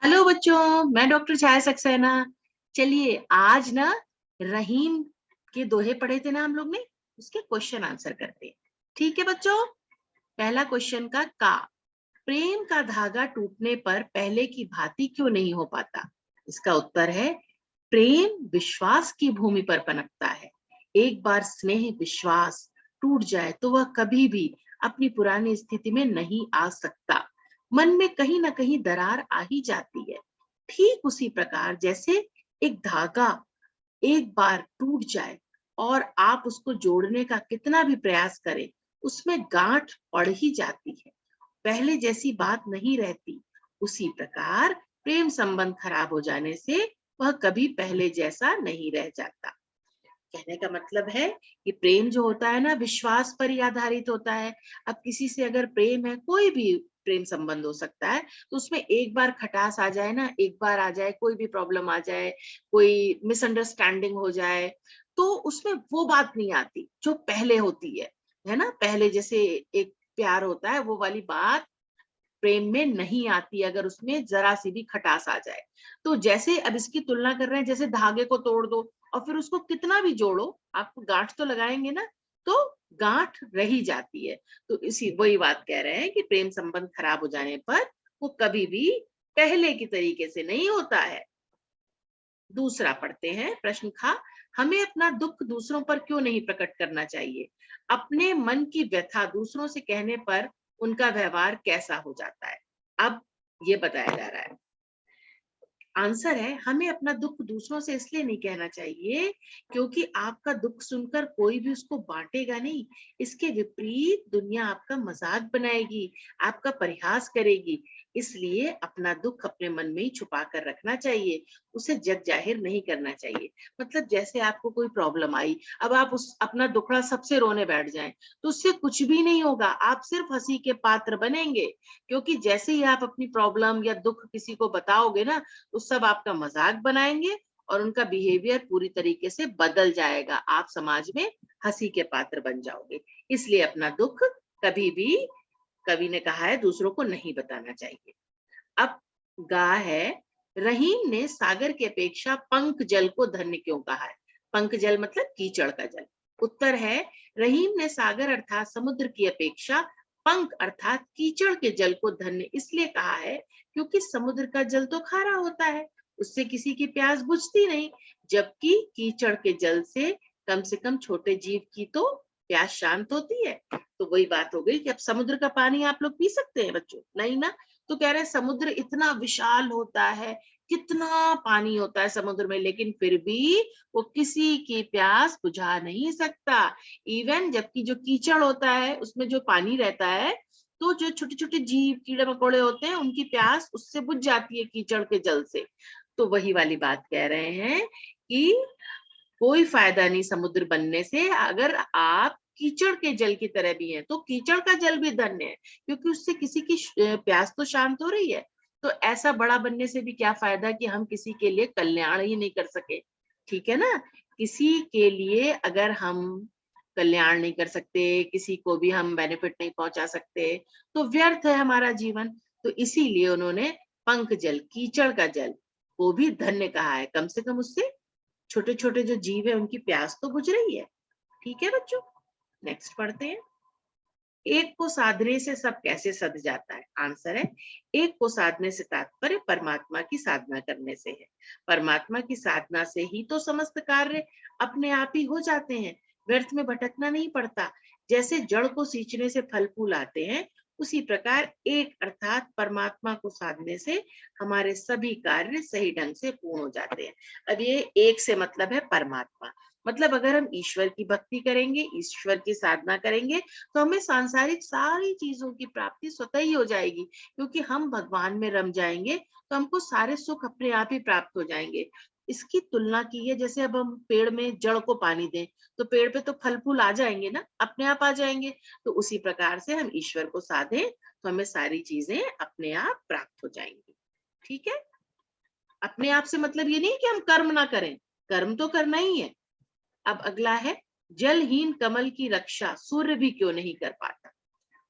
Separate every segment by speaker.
Speaker 1: Hello बच्चों, मैं doctor छाया सक्सेना। चलिए आज ना रहीम के दोहे पढ़े थे ना हम लोग ने, उसके क्वेश्चन आंसर करते हैं। ठीक है बच्चों। पहला क्वेश्चन का प्रेम का धागा टूटने पर पहले की भांति क्यों नहीं हो पाता? इसका उत्तर है प्रेम विश्वास की भूमि पर पनपता है। एक बार स्नेह विश्वास टूट जाए तो वह कभी भी अपनी पुरानी स्थिति में नहीं आ सकता। मन में कहीं ना कहीं दरार आ ही जाती है। ठीक उसी प्रकार जैसे एक धागा एक बार टूट जाए और आप उसको जोड़ने का कितना भी प्रयास करें, उसमें गांठ पड़ ही जाती है, पहले जैसी बात नहीं रहती। उसी प्रकार प्रेम संबंध खराब हो जाने से वह कभी पहले जैसा नहीं रह जाता। कहने का मतलब है कि प्रेम जो होता है ना, विश्वास पर ही आधारित होता है। अब किसी से अगर प्रेम है, कोई भी प्रेम संबंध हो सकता है, तो उसमें एक बार खटास आ जाए ना, एक बार आ जाए, कोई भी प्रॉब्लम आ जाए, कोई मिसअंडरस्टैंडिंग हो जाए, तो उसमें वो बात नहीं आती जो पहले होती है ना। पहले जैसे एक प्यार होता है, वो वाली बात प्रेम में नहीं आती अगर उसमें जरा सी भी खटास आ जाए। तो जैसे अब इसकी तुलना कर रहे हैं, जैसे धागे को तोड़ दो और फिर उसको कितना भी जोड़ो, आप गांठ तो लगाएंगे ना, तो गांठ रही जाती है। तो इसी वही बात कह रहे हैं कि प्रेम संबंध खराब हो जाने पर वो कभी भी पहले की तरीके से नहीं होता है। दूसरा पढ़ते हैं प्रश्न हमें अपना दुख दूसरों पर क्यों नहीं प्रकट करना चाहिए? अपने मन की व्यथा दूसरों से कहने पर उनका व्यवहार कैसा हो जाता है? अब ये बताया जा रहा है। आंसर है हमें अपना दुख दूसरों से इसलिए नहीं कहना चाहिए क्योंकि आपका दुख सुनकर कोई भी उसको बांटेगा नहीं। इसके विपरीत दुनिया आपका मजाक बनाएगी, आपका परिहास करेगी। इसलिए अपना दुख अपने मन में ही छुपा कर रखना चाहिए, उसे जग जाहिर नहीं करना चाहिए। मतलब जैसे आपको कोई प्रॉब्लम आई, अब आप उस अपना दुखड़ा सबसे रोने बैठ जाएं, तो उससे कुछ भी नहीं होगा, आप सिर्फ हंसी के पात्र बनेंगे। क्योंकि जैसे ही आप अपनी प्रॉब्लम या दुख किसी को बताओगे ना, तो सब आपका मजाक बनाएंगे और उनका बिहेवियर पूरी तरीके से बदल जाएगा। आप समाज में हंसी के पात्र बन जाओगे। इसलिए अपना दुख कभी भी, कवि ने कहा है, दूसरों को नहीं बताना चाहिए। अब गा है रहीम ने सागर की अपेक्षा पंक जल को धन्य क्यों कहा है? पंक जल मतलब कीचड़ का जल। उत्तर है रहीम ने सागर अर्थात समुद्र की अपेक्षा पंक अर्थात कीचड़ के जल को धन्य इसलिए कहा है क्योंकि समुद्र का जल तो खारा होता है, उससे किसी की प्यास बुझती नहीं, जबकि कीचड़ के जल से कम छोटे जीव की तो प्यास शांत होती है। तो वही बात हो गई कि अब समुद्र का पानी आप लोग पी सकते हैं बच्चों? नहीं ना। तो कह रहे हैं समुद्र इतना विशाल होता है, कितना पानी होता है समुद्र में, लेकिन फिर भी वो किसी की प्यास बुझा नहीं सकता। इवन जबकि जो कीचड़ होता है उसमें जो पानी रहता है, तो जो छोटे छोटे जीव कीड़े मकोड़े होते हैं उनकी प्यास उससे बुझ जाती है कीचड़ के जल से। तो वही वाली बात कह रहे हैं कि कोई फायदा नहीं समुद्र बनने से अगर आप कीचड़ के जल की तरह भी हैं। तो कीचड़ का जल भी धन्य है क्योंकि उससे किसी की प्यास तो शांत हो रही है। तो ऐसा बड़ा बनने से भी क्या फायदा कि हम किसी के लिए कल्याण ही नहीं कर सके। ठीक है ना। किसी के लिए अगर हम कल्याण नहीं कर सकते, किसी को भी हम बेनिफिट नहीं पहुंचा सकते, तो व्यर्थ है हमारा जीवन। तो इसीलिए उन्होंने पंख जल कीचड़ का जल को भी धन्य कहा है। कम से कम उससे छोटे छोटे जो जीव है उनकी प्यास तो बुझ रही है। ठीक है बच्चों। नेक्स्ट पढ़ते हैं। एक को साधने से सब कैसे सध जाता है? आंसर है एक को साधने से तात्पर्य परमात्मा की साधना करने से है। परमात्मा की साधना से ही तो समस्त कार्य अपने आप ही हो जाते हैं, व्यर्थ में भटकना नहीं पड़ता। जैसे जड़ को सींचने से फल फूल आते हैं, उसी प्रकार एक अर्थात परमात्मा को साधने से हमारे सभी कार्य सही ढंग से पूर्ण हो जाते हैं। अब ये एक से मतलब है परमात्मा। मतलब अगर हम ईश्वर की भक्ति करेंगे, ईश्वर की साधना करेंगे, तो हमें सांसारिक सारी चीजों की प्राप्ति स्वतः ही हो जाएगी। क्योंकि हम भगवान में रम जाएंगे तो हमको सारे सुख अपने आप ही प्राप्त हो जाएंगे। इसकी तुलना की है जैसे अब हम पेड़ में जड़ को पानी दें, तो पेड़ पे तो फल फूल आ जाएंगे ना, अपने आप आ जाएंगे। तो उसी प्रकार से हम ईश्वर को साधें तो हमें सारी चीजें अपने आप प्राप्त हो जाएंगी। ठीक है। अपने आप से मतलब ये नहीं कि हम कर्म ना करें, कर्म तो करना ही है। अब अगला है जलहीन कमल की रक्षा सूर्य भी क्यों नहीं कर पाता?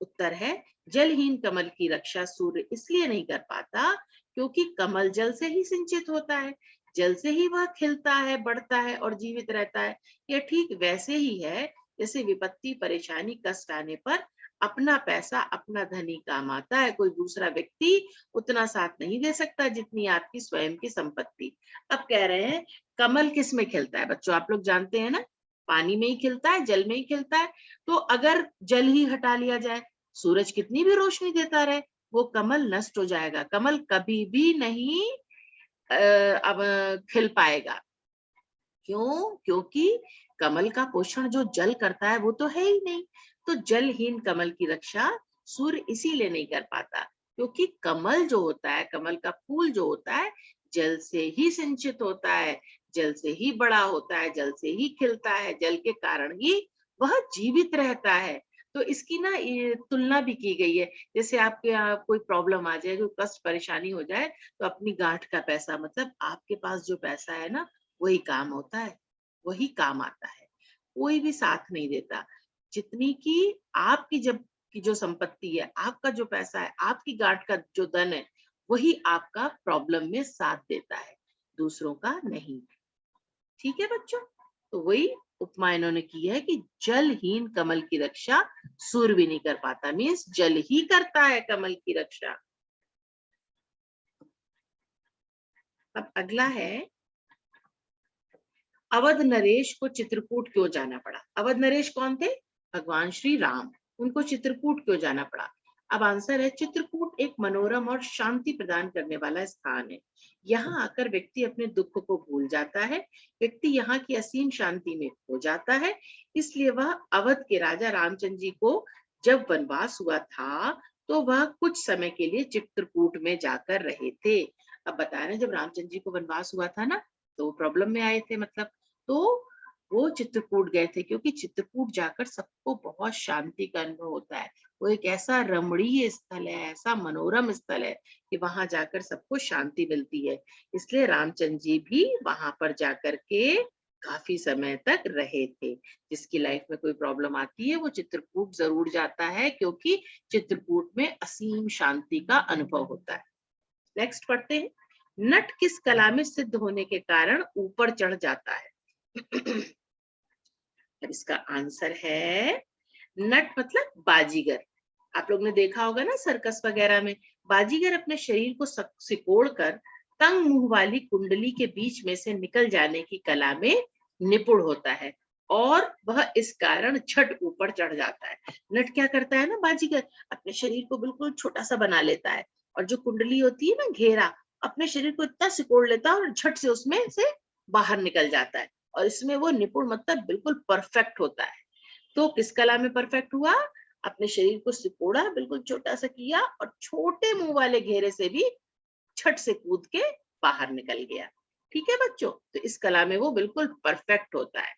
Speaker 1: उत्तर है जलहीन कमल की रक्षा सूर्य इसलिए नहीं कर पाता क्योंकि कमल जल से ही सिंचित होता है, जल से ही वह खिलता है, बढ़ता है और जीवित रहता है। यह ठीक वैसे ही है जैसे विपत्ति, परेशानी, कष्ट आने पर अपना पैसा अपना धन ही काम आता है, कोई दूसरा व्यक्ति उतना साथ नहीं दे सकता जितनी आपकी स्वयं की संपत्ति। अब कह रहे हैं कमल किस में खिलता है बच्चों, आप लोग जानते हैं ना, पानी में ही खिलता है, जल में ही खिलता है। तो अगर जल ही हटा लिया जाए, सूरज कितनी भी रोशनी देता रहे, वो कमल नष्ट हो जाएगा, कमल कभी भी नहीं अब खिल पाएगा। क्यों? क्योंकि कमल का पोषण जो जल करता है वो तो है ही नहीं। तो जलहीन कमल की रक्षा सूर्य इसीलिए नहीं कर पाता, क्योंकि कमल जो होता है, कमल का फूल जो होता है, जल से ही सिंचित होता है, जल से ही बड़ा होता है, जल से ही खिलता है, जल के कारण ही वह जीवित रहता है। तो इसकी ना ये तुलना भी की गई है, जैसे आपके यहाँ कोई प्रॉब्लम आ जाए, कोई कष्ट परेशानी हो जाए, तो अपनी गांठ का पैसा, मतलब आपके पास जो पैसा है ना, वही काम होता है, वही काम आता है, कोई भी साथ नहीं देता। जितनी की आपकी जब की जो संपत्ति है, आपका जो पैसा है, आपकी गांठ का जो धन है, वही आपका प्रॉब्लम में साथ देता है, दूसरों का नहीं। ठीक है बच्चों, तो वही उपमा इन्होंने की है कि जलहीन कमल की रक्षा सूर्य भी नहीं कर पाता, मीन्स जल ही करता है कमल की रक्षा। अब अगला है, अवध नरेश को चित्रकूट क्यों जाना पड़ा? अवध नरेश कौन थे? भगवान श्री राम। उनको चित्रकूट क्यों जाना पड़ा? अब आंसर है, चित्रकूट एक मनोरम और शांति प्रदान करने वाला स्थान है। यहाँ आकर व्यक्ति अपने दुख को भूल जाता है, व्यक्ति यहाँ की असीम शांति में खो जाता है। इसलिए वह अवध के राजा रामचंद्र जी को जब वनवास हुआ था, तो वह कुछ समय के लिए चित्रकूट में जाकर रहे थे। अब बता रहे हैं, जब रामचंद्र जी को वनवास हुआ था ना, तो प्रॉब्लम में आए थे, मतलब तो वो चित्रकूट गए थे, क्योंकि चित्रकूट जाकर सबको बहुत शांति का अनुभव होता है। वो एक ऐसा रमणीय स्थल है, ऐसा मनोरम स्थल है कि वहां जाकर सबको शांति मिलती है। इसलिए रामचंद्र जी भी वहां पर जाकर के काफी समय तक रहे थे। जिसकी लाइफ में कोई प्रॉब्लम आती है, वो चित्रकूट जरूर जाता है, क्योंकि चित्रकूट में असीम शांति का अनुभव होता है। नेक्स्ट पढ़ते हैं, नट किस कला में सिद्ध होने के कारण ऊपर चढ़ जाता है? अब इसका आंसर है, नट मतलब बाजीगर। आप लोग ने देखा होगा ना सर्कस वगैरह में, बाजीगर अपने शरीर को सिकोड़ कर तंग मुंह वाली कुंडली के बीच में से निकल जाने की कला में निपुण होता है, और वह इस कारण झट ऊपर चढ़ जाता है। नट क्या करता है ना, बाजीगर अपने शरीर को बिल्कुल छोटा सा बना लेता है, और जो कुंडली होती है ना, घेरा, अपने शरीर को इतना सिकोड़ लेता है और झट से उसमें से बाहर निकल जाता है, और इसमें वो निपुण मतलब बिल्कुल परफेक्ट होता है। तो किस कला में परफेक्ट हुआ? अपने शरीर को सिकोड़ा, बिल्कुल छोटा सा किया, और छोटे मुंह वाले घेरे से भी छट से कूद के बाहर निकल गया। ठीक है बच्चों, तो इस कला में वो बिल्कुल परफेक्ट होता है।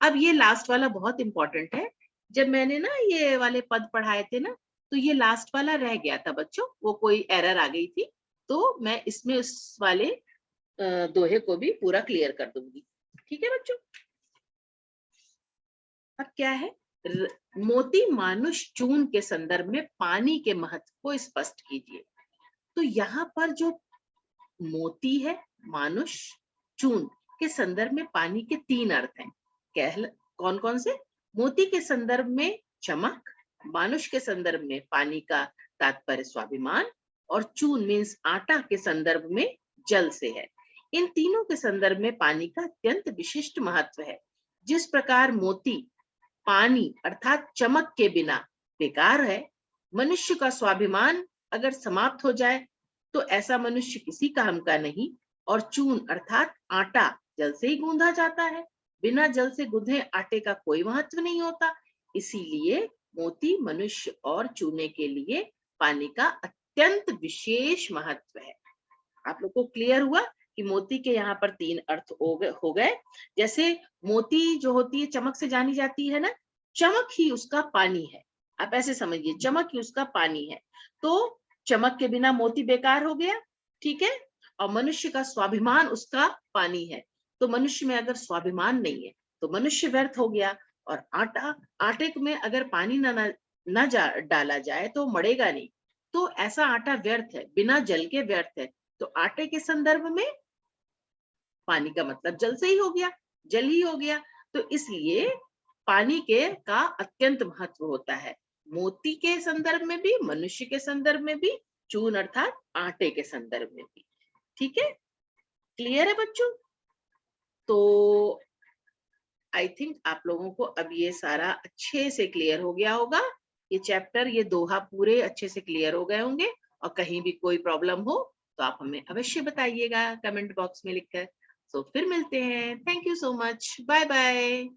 Speaker 1: अब ये लास्ट वाला बहुत इंपॉर्टेंट है। जब मैंने ना ये वाले पद पढ़ाए थे ना, तो ये लास्ट वाला रह गया था बच्चों, वो कोई एरर आ गई थी, तो मैं इसमें उस वाले दोहे को भी पूरा क्लियर कर दूंगी। ठीक है बच्चों, अब क्या है, मोती मानुष चून के संदर्भ में पानी के महत्व को स्पष्ट कीजिए। तो यहाँ पर जो मोती है, मानुष, चून के संदर्भ में पानी के तीन अर्थ हैं। कौन कौन से? मोती के संदर्भ में चमक, मानुष के संदर्भ में पानी का तात्पर्य स्वाभिमान, और चून मीन्स आटा के संदर्भ में जल से है। इन तीनों के संदर्भ में पानी का अत्यंत विशिष्ट महत्व है। जिस प्रकार मोती पानी अर्थात चमक के बिना बेकार है, मनुष्य का स्वाभिमान अगर समाप्त हो जाए तो ऐसा मनुष्य किसी काम का नहीं, और चून अर्थात आटा जल से ही गूंधा जाता है, बिना जल से गूंधे आटे का कोई महत्व नहीं होता। इसीलिए मोती, मनुष्य और चूने के लिए पानी का अत्यंत विशेष महत्व है। आप लोग को क्लियर हुआ कि मोती के यहाँ पर तीन अर्थ हो गए। जैसे मोती जो होती है चमक से जानी जाती है ना, चमक ही उसका पानी है, आप ऐसे समझिए, चमक ही उसका पानी है। तो चमक के बिना मोती बेकार हो गया, ठीक है। और मनुष्य का स्वाभिमान उसका पानी है, तो मनुष्य में अगर स्वाभिमान नहीं है तो मनुष्य व्यर्थ हो गया। और आटे में अगर पानी न डाला जाए तो मड़ेगा नहीं, तो ऐसा आटा व्यर्थ है, बिना जल के व्यर्थ है। तो आटे के संदर्भ में पानी का मतलब जल से ही हो गया, जल ही हो गया। तो इसलिए पानी के का अत्यंत महत्व होता है, मोती के संदर्भ में भी, मनुष्य के संदर्भ में भी, चून अर्थात आटे के संदर्भ में भी। ठीक है, क्लियर है बच्चों? तो आई थिंक आप लोगों को अब ये सारा अच्छे से क्लियर हो गया होगा। ये चैप्टर, ये दोहा पूरे अच्छे से क्लियर हो गए होंगे। और कहीं भी कोई प्रॉब्लम हो तो आप हमें अवश्य बताइएगा कमेंट बॉक्स में लिखकर। सो फिर मिलते हैं। Thank you so much, bye bye.